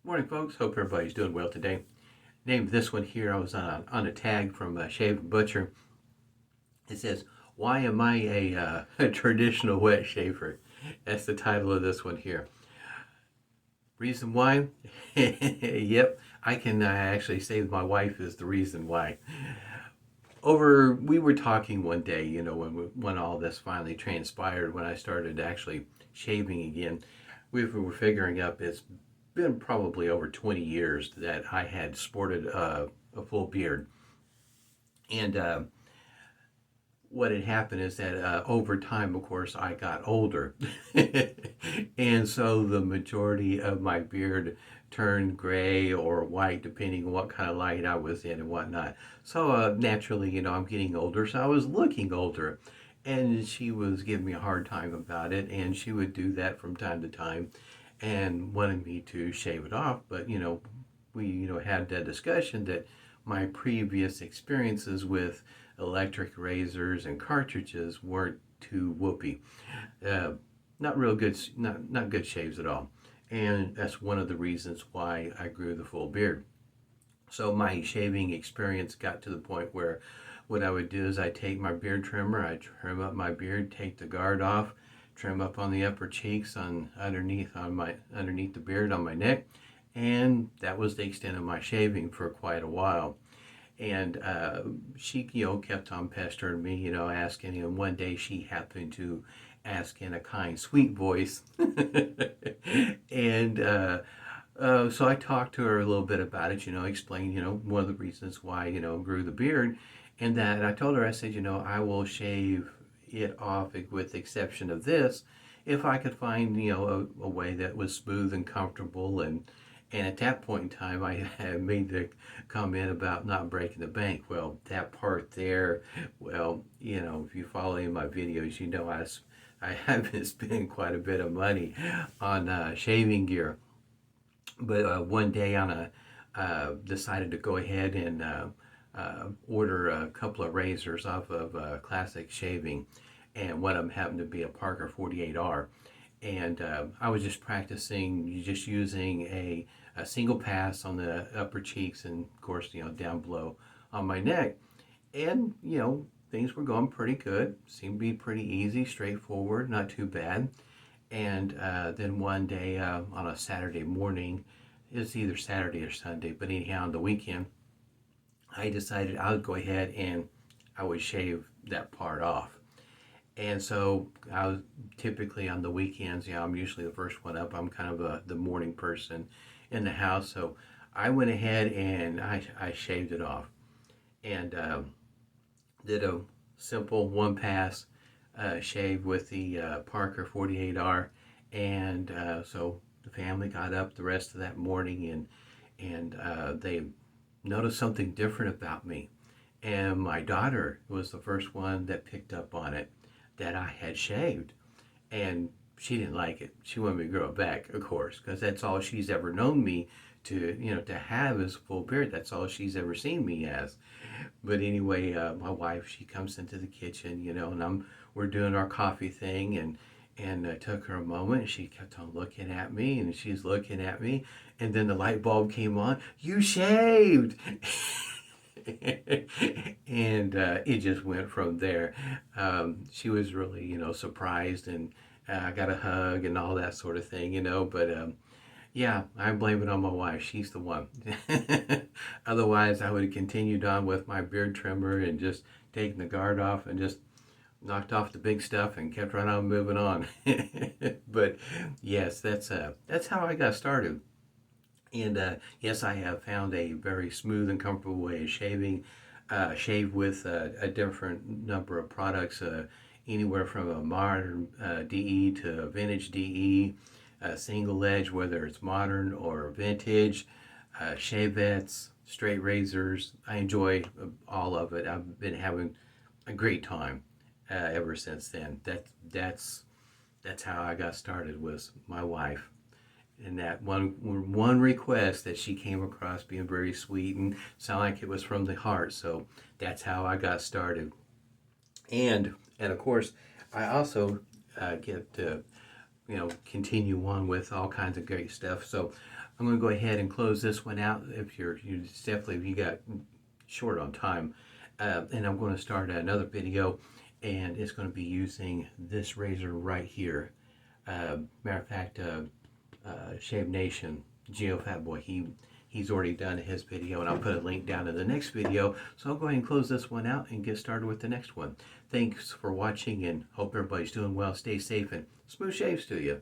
Morning, folks. Hope everybody's doing well today. Named this one here, I was on a tag from Shave Butcher. It says, "Why am I a traditional wet shaver?" That's the title of this one here. Reason why? Yep, I can actually say my wife is the reason why. We were talking one day, when all this finally transpired, when I started actually shaving again, we were figuring up it's been probably over 20 years that I had sported a full beard. And what had happened is that over time, of course, I got older. And so the majority of my beard turned gray or white, depending on what kind of light I was in and whatnot. So naturally, I'm getting older, so I was looking older. And she was giving me a hard time about it, and she would do that from time to time and wanted me to shave it off. But, we, had that discussion that my previous experiences with electric razors and cartridges weren't too whoopee. Uh, not real good, not good shaves at all. And that's one of the reasons why I grew the full beard. So my shaving experience got to the point where what I would do is I take my beard trimmer, I trim up my beard, take the guard off, trim up on the upper cheeks, underneath the beard on my neck, and that was the extent of my shaving for quite a while. And she, kept on pestering me, asking. And one day she happened to ask in a kind, sweet voice, and so I talked to her a little bit about it, explained, one of the reasons why, grew the beard, and that I told her, I said, I will shave it off with the exception of this, if I could find, a way that was smooth and comfortable. And at that point in time, I had made the comment about not breaking the bank. Well, that part there, well, if you follow any of my videos, I have been spending quite a bit of money on shaving gear. But one day decided to go ahead and order a couple of razors off of Classic Shaving, and one of them happened to be a Parker 48R. And I was just practicing, just using a single pass on the upper cheeks, and of course, down below on my neck. And, things were going pretty good. Seemed to be pretty easy, straightforward, not too bad. And then one day on a Saturday morning, it's either Saturday or Sunday, but anyhow, on the weekend, I decided I would go ahead and I would shave that part off. And so I was typically on the weekends, I'm usually the first one up. I'm kind of the morning person in the house. So I went ahead and I shaved it off, and did a simple one pass shave with the Parker 48R. And so the family got up the rest of that morning, and they noticed something different about me. And my daughter was the first one that picked up on it, that I had shaved. And she didn't like it. She wanted me to grow it back, of course, because that's all she's ever known me to have is full beard. That's all she's ever seen me as. But anyway, my wife, she comes into the kitchen, and we're doing our coffee thing, and took her a moment. And she kept on looking at me, and she's looking at me, and then the light bulb came on. You shaved. And it just went from there. She was really, surprised, and I got a hug and all that sort of thing, But yeah, I blame it on my wife. She's the one. Otherwise, I would have continued on with my beard trimmer and just taken the guard off and just knocked off the big stuff and kept right on moving on. But yes, that's how I got started. And yes, I have found a very smooth and comfortable way of shaving. Shave with a different number of products, anywhere from a modern DE to a vintage DE, single edge, whether it's modern or vintage, shavettes, straight razors. I enjoy all of it. I've been having a great time ever since then. That's how I got started, was my wife. And that one request that she came across being very sweet and sound like it was from the heart. So that's how I got started. And of course, I also get continue on with all kinds of great stuff. So I'm going to go ahead and close this one out. If you got short on time, and I'm going to start another video, and it's going to be using this razor right here. Matter of fact, Shave Nation, GeoFatBoy, he's already done his video, and I'll put a link down in the next video. So I'll go ahead and close this one out and get started with the next one. Thanks for watching, and hope everybody's doing well. Stay safe, and smooth shaves to you.